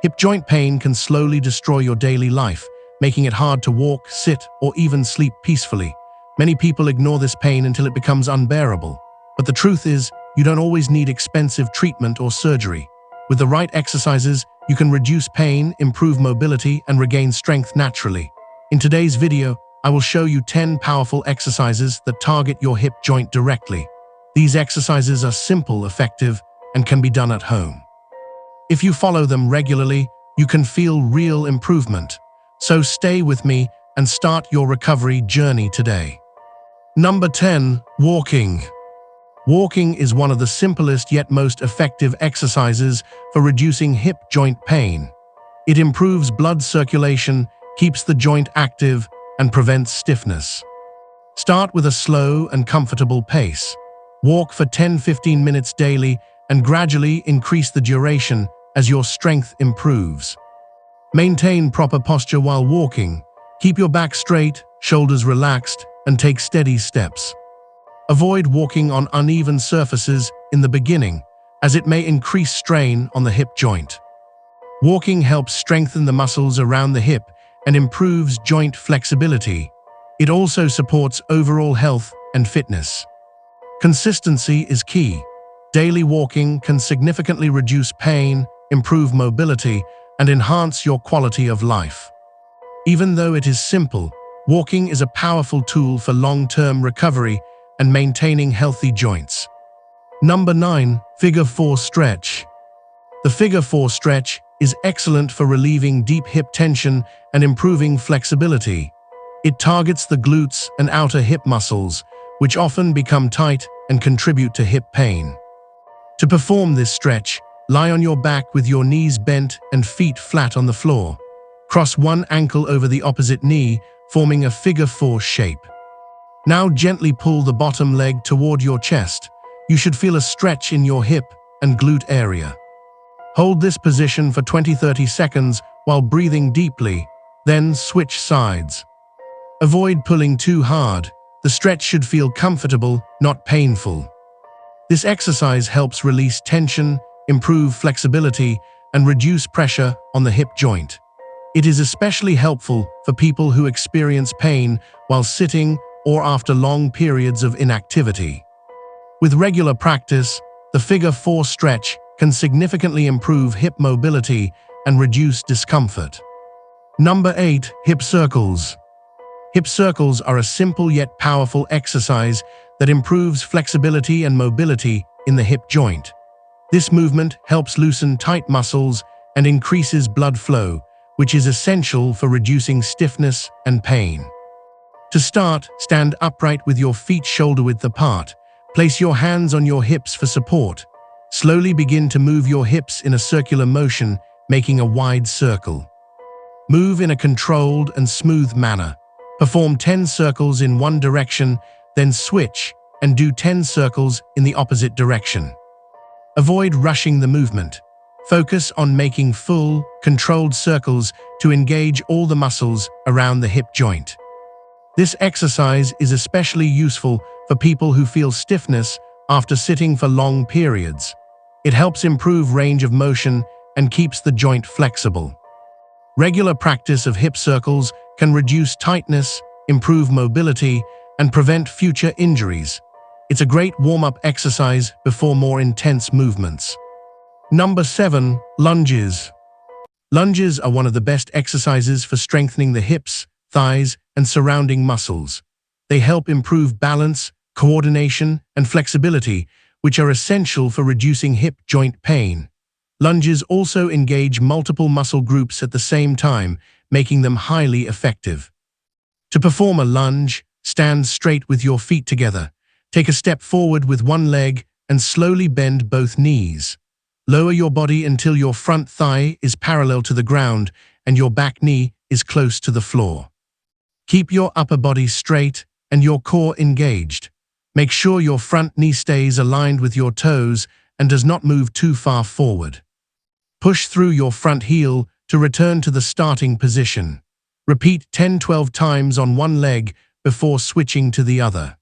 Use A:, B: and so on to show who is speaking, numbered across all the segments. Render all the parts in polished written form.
A: Hip joint pain can slowly destroy your daily life, making it hard to walk, sit, or even sleep peacefully. Many people ignore this pain until it becomes unbearable. But the truth is, you don't always need expensive treatment or surgery. With the right exercises, you can reduce pain, improve mobility, and regain strength naturally. In today's video, I will show you 10 powerful exercises that target your hip joint directly. These exercises are simple, effective, and can be done at home. If you follow them regularly, you can feel real improvement. So stay with me and start your recovery journey today. Number 10. Walking. Walking is one of the simplest yet most effective exercises for reducing hip joint pain. It improves blood circulation, keeps the joint active, and prevents stiffness. Start with a slow and comfortable pace. Walk for 10-15 minutes daily and gradually increase the duration as your strength improves. Maintain proper posture while walking. Keep your back straight, shoulders relaxed, and take steady steps. Avoid walking on uneven surfaces in the beginning, as it may increase strain on the hip joint. Walking helps strengthen the muscles around the hip and improves joint flexibility. It also supports overall health and fitness. Consistency is key. Daily walking can significantly reduce pain, improve mobility, and enhance your quality of life. Even though it is simple, walking is a powerful tool for long-term recovery and maintaining healthy joints. Number 9. Figure 4 stretch. The Figure 4 stretch is excellent for relieving deep hip tension and improving flexibility. It targets the glutes and outer hip muscles, which often become tight and contribute to hip pain. To perform this stretch, lie on your back with your knees bent and feet flat on the floor. Cross one ankle over the opposite knee, forming a Figure 4 shape. Now gently pull the bottom leg toward your chest. You should feel a stretch in your hip and glute area. Hold this position for 20-30 seconds while breathing deeply, then switch sides. Avoid pulling too hard. The stretch should feel comfortable, not painful. This exercise helps release tension, improve flexibility, and reduce pressure on the hip joint. It is especially helpful for people who experience pain while sitting or after long periods of inactivity. With regular practice, the Figure 4 stretch can significantly improve hip mobility and reduce discomfort. Number 8. Hip circles. Hip circles are a simple yet powerful exercise that improves flexibility and mobility in the hip joint. This movement helps loosen tight muscles and increases blood flow, which is essential for reducing stiffness and pain. To start, stand upright with your feet shoulder-width apart. Place your hands on your hips for support. Slowly begin to move your hips in a circular motion, making a wide circle. Move in a controlled and smooth manner. Perform 10 circles in one direction, then switch and do 10 circles in the opposite direction. Avoid rushing the movement. Focus on making full, controlled circles to engage all the muscles around the hip joint. This exercise is especially useful for people who feel stiffness after sitting for long periods. It helps improve range of motion and keeps the joint flexible. Regular practice of hip circles can reduce tightness, improve mobility, and prevent future injuries. It's a great warm-up exercise before more intense movements. Number 7. Lunges. Lunges are one of the best exercises for strengthening the hips, thighs, and surrounding muscles. They help improve balance, coordination, and flexibility, which are essential for reducing hip joint pain. Lunges also engage multiple muscle groups at the same time, making them highly effective. To perform a lunge, stand straight with your feet together. Take a step forward with one leg and slowly bend both knees. Lower your body until your front thigh is parallel to the ground and your back knee is close to the floor. Keep your upper body straight and your core engaged. Make sure your front knee stays aligned with your toes and does not move too far forward. Push through your front heel to return to the starting position. Repeat 10-12 times on one leg before switching to the other.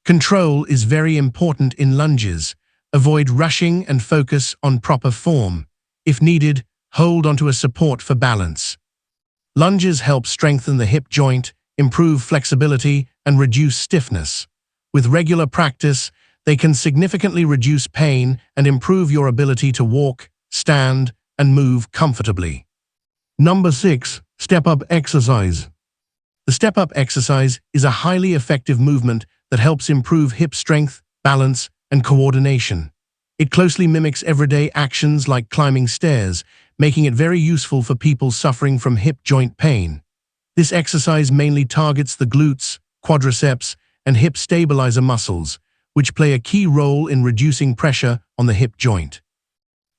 A: Control is very important in lunges. Avoid rushing and focus on proper form. If needed, hold onto a support for balance. Lunges help strengthen the hip joint, improve flexibility, and reduce stiffness. With regular practice, they can significantly reduce pain and improve your ability to walk, stand, and move comfortably. Number 6. Step-up exercise. The step-up exercise is a highly effective movement that helps improve hip strength, balance, and coordination. It closely mimics everyday actions like climbing stairs, making it very useful for people suffering from hip joint pain. This exercise mainly targets the glutes, quadriceps, and hip stabilizer muscles, which play a key role in reducing pressure on the hip joint.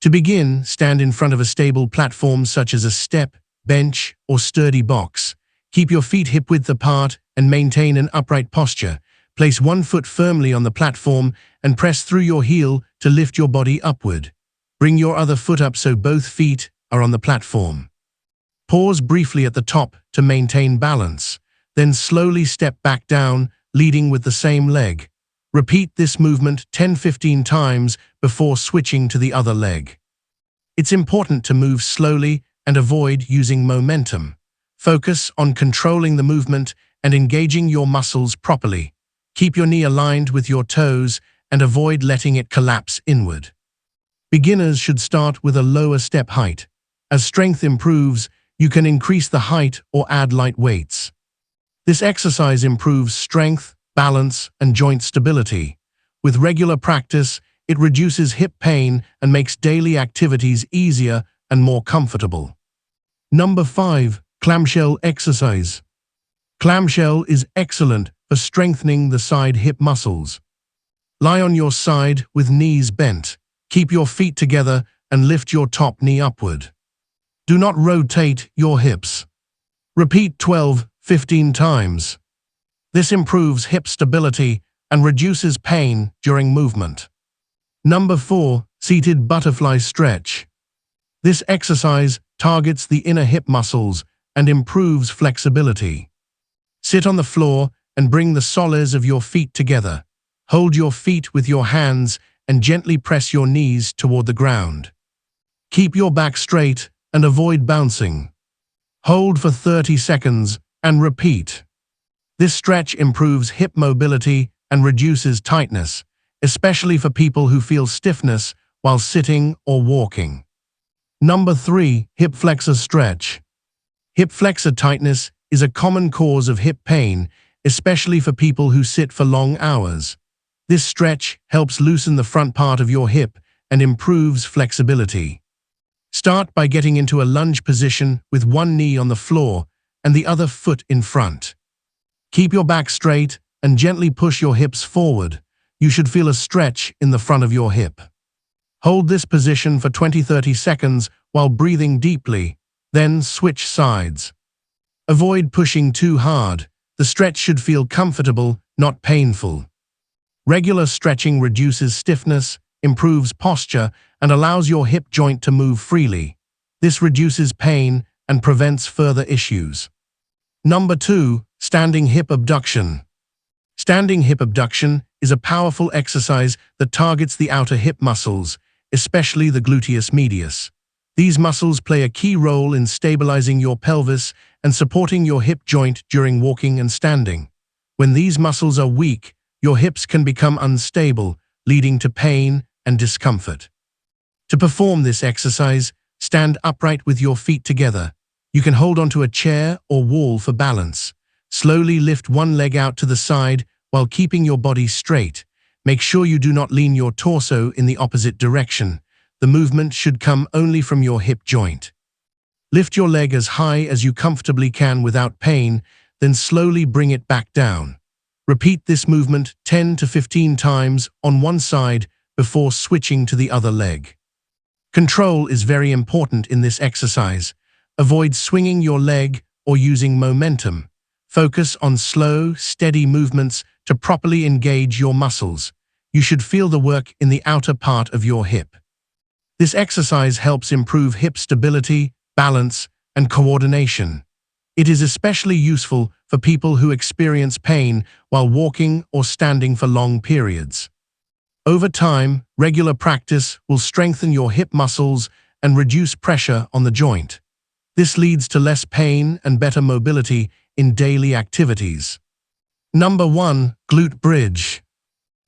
A: To begin, stand in front of a stable platform such as a step, bench, or sturdy box. Keep your feet hip-width apart and maintain an upright posture. Place one foot firmly on the platform and press through your heel to lift your body upward. Bring your other foot up so both feet are on the platform. Pause briefly at the top to maintain balance, then slowly step back down, leading with the same leg. Repeat this movement 10-15 times before switching to the other leg. It's important to move slowly and avoid using momentum. Focus on controlling the movement and engaging your muscles properly. Keep your knee aligned with your toes and avoid letting it collapse inward. Beginners should start with a lower step height. As strength improves, you can increase the height or add light weights. This exercise improves strength, balance, and joint stability. With regular practice, it reduces hip pain and makes daily activities easier and more comfortable. Number 5. Clamshell exercise. Clamshell is excellent for strengthening the side hip muscles. Lie on your side with knees bent. Keep your feet together and lift your top knee upward. Do not rotate your hips. Repeat 12-15 times. This improves hip stability and reduces pain during movement. Number 4. Seated butterfly stretch. This exercise targets the inner hip muscles and improves flexibility. Sit on the floor and bring the soles of your feet together. Hold your feet with your hands and gently press your knees toward the ground. Keep your back straight and avoid bouncing. Hold for 30 seconds and repeat. This stretch improves hip mobility and reduces tightness, especially for people who feel stiffness while sitting or walking. Number 3. Hip flexor stretch. Hip flexor tightness is a common cause of hip pain, especially for people who sit for long hours. This stretch helps loosen the front part of your hip and improves flexibility. Start by getting into a lunge position with one knee on the floor and the other foot in front. Keep your back straight and gently push your hips forward. You should feel a stretch in the front of your hip. Hold this position for 20-30 seconds while breathing deeply, then switch sides. Avoid pushing too hard. The stretch should feel comfortable, not painful. Regular stretching reduces stiffness, improves posture, and allows your hip joint to move freely. This reduces pain and prevents further issues. Number 2. Standing hip abduction. Standing hip abduction is a powerful exercise that targets the outer hip muscles, especially the gluteus medius. These muscles play a key role in stabilizing your pelvis and supporting your hip joint during walking and standing. When these muscles are weak, your hips can become unstable, leading to pain and discomfort. To perform this exercise, stand upright with your feet together. You can hold onto a chair or wall for balance. Slowly lift one leg out to the side while keeping your body straight. Make sure you do not lean your torso in the opposite direction. The movement should come only from your hip joint. Lift your leg as high as you comfortably can without pain, then slowly bring it back down. Repeat this movement 10-15 times on one side before switching to the other leg. Control is very important in this exercise. Avoid swinging your leg or using momentum. Focus on slow, steady movements to properly engage your muscles. You should feel the work in the outer part of your hip. This exercise helps improve hip stability, balance, and coordination. It is especially useful for people who experience pain while walking or standing for long periods. Over time, regular practice will strengthen your hip muscles and reduce pressure on the joint. This leads to less pain and better mobility in daily activities. Number 1. Glute bridge.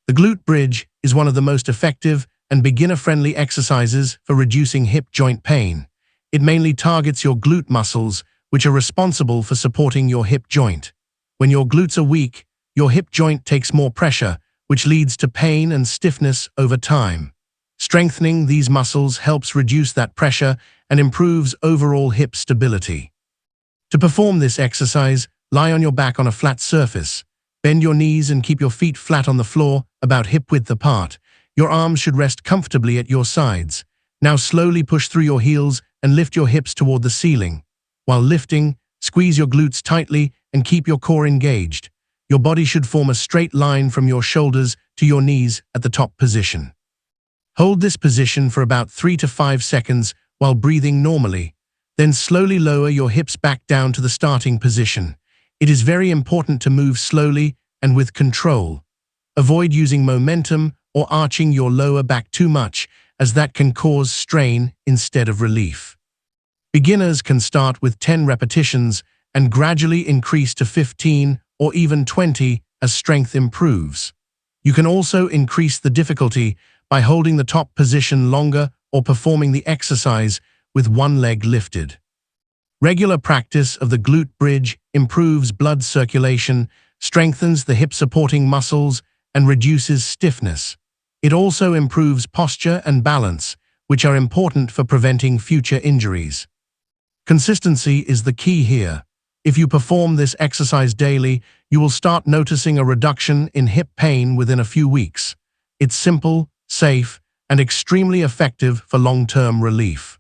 A: The glute bridge is one of the most effective and beginner-friendly exercises for reducing hip joint pain. It mainly targets your glute muscles, which are responsible for supporting your hip joint. When your glutes are weak, your hip joint takes more pressure, which leads to pain and stiffness over time. Strengthening these muscles helps reduce that pressure and improves overall hip stability. To perform this exercise, lie on your back on a flat surface. Bend your knees and keep your feet flat on the floor, about hip-width apart. Your arms should rest comfortably at your sides. Now slowly push through your heels and lift your hips toward the ceiling. While lifting, squeeze your glutes tightly and keep your core engaged. Your body should form a straight line from your shoulders to your knees at the top position. Hold this position for about 3 to 5 seconds while breathing normally. Then slowly lower your hips back down to the starting position. It is very important to move slowly and with control. Avoid using momentum or arching your lower back too much, as that can cause strain instead of relief. Beginners can start with 10 repetitions and gradually increase to 15 or even 20 as strength improves. You can also increase the difficulty by holding the top position longer or performing the exercise with one leg lifted. Regular practice of the glute bridge improves blood circulation, strengthens the hip-supporting muscles, and reduces stiffness. It also improves posture and balance, which are important for preventing future injuries. Consistency is the key here. If you perform this exercise daily, you will start noticing a reduction in hip pain within a few weeks. It's simple, safe, and extremely effective for long-term relief.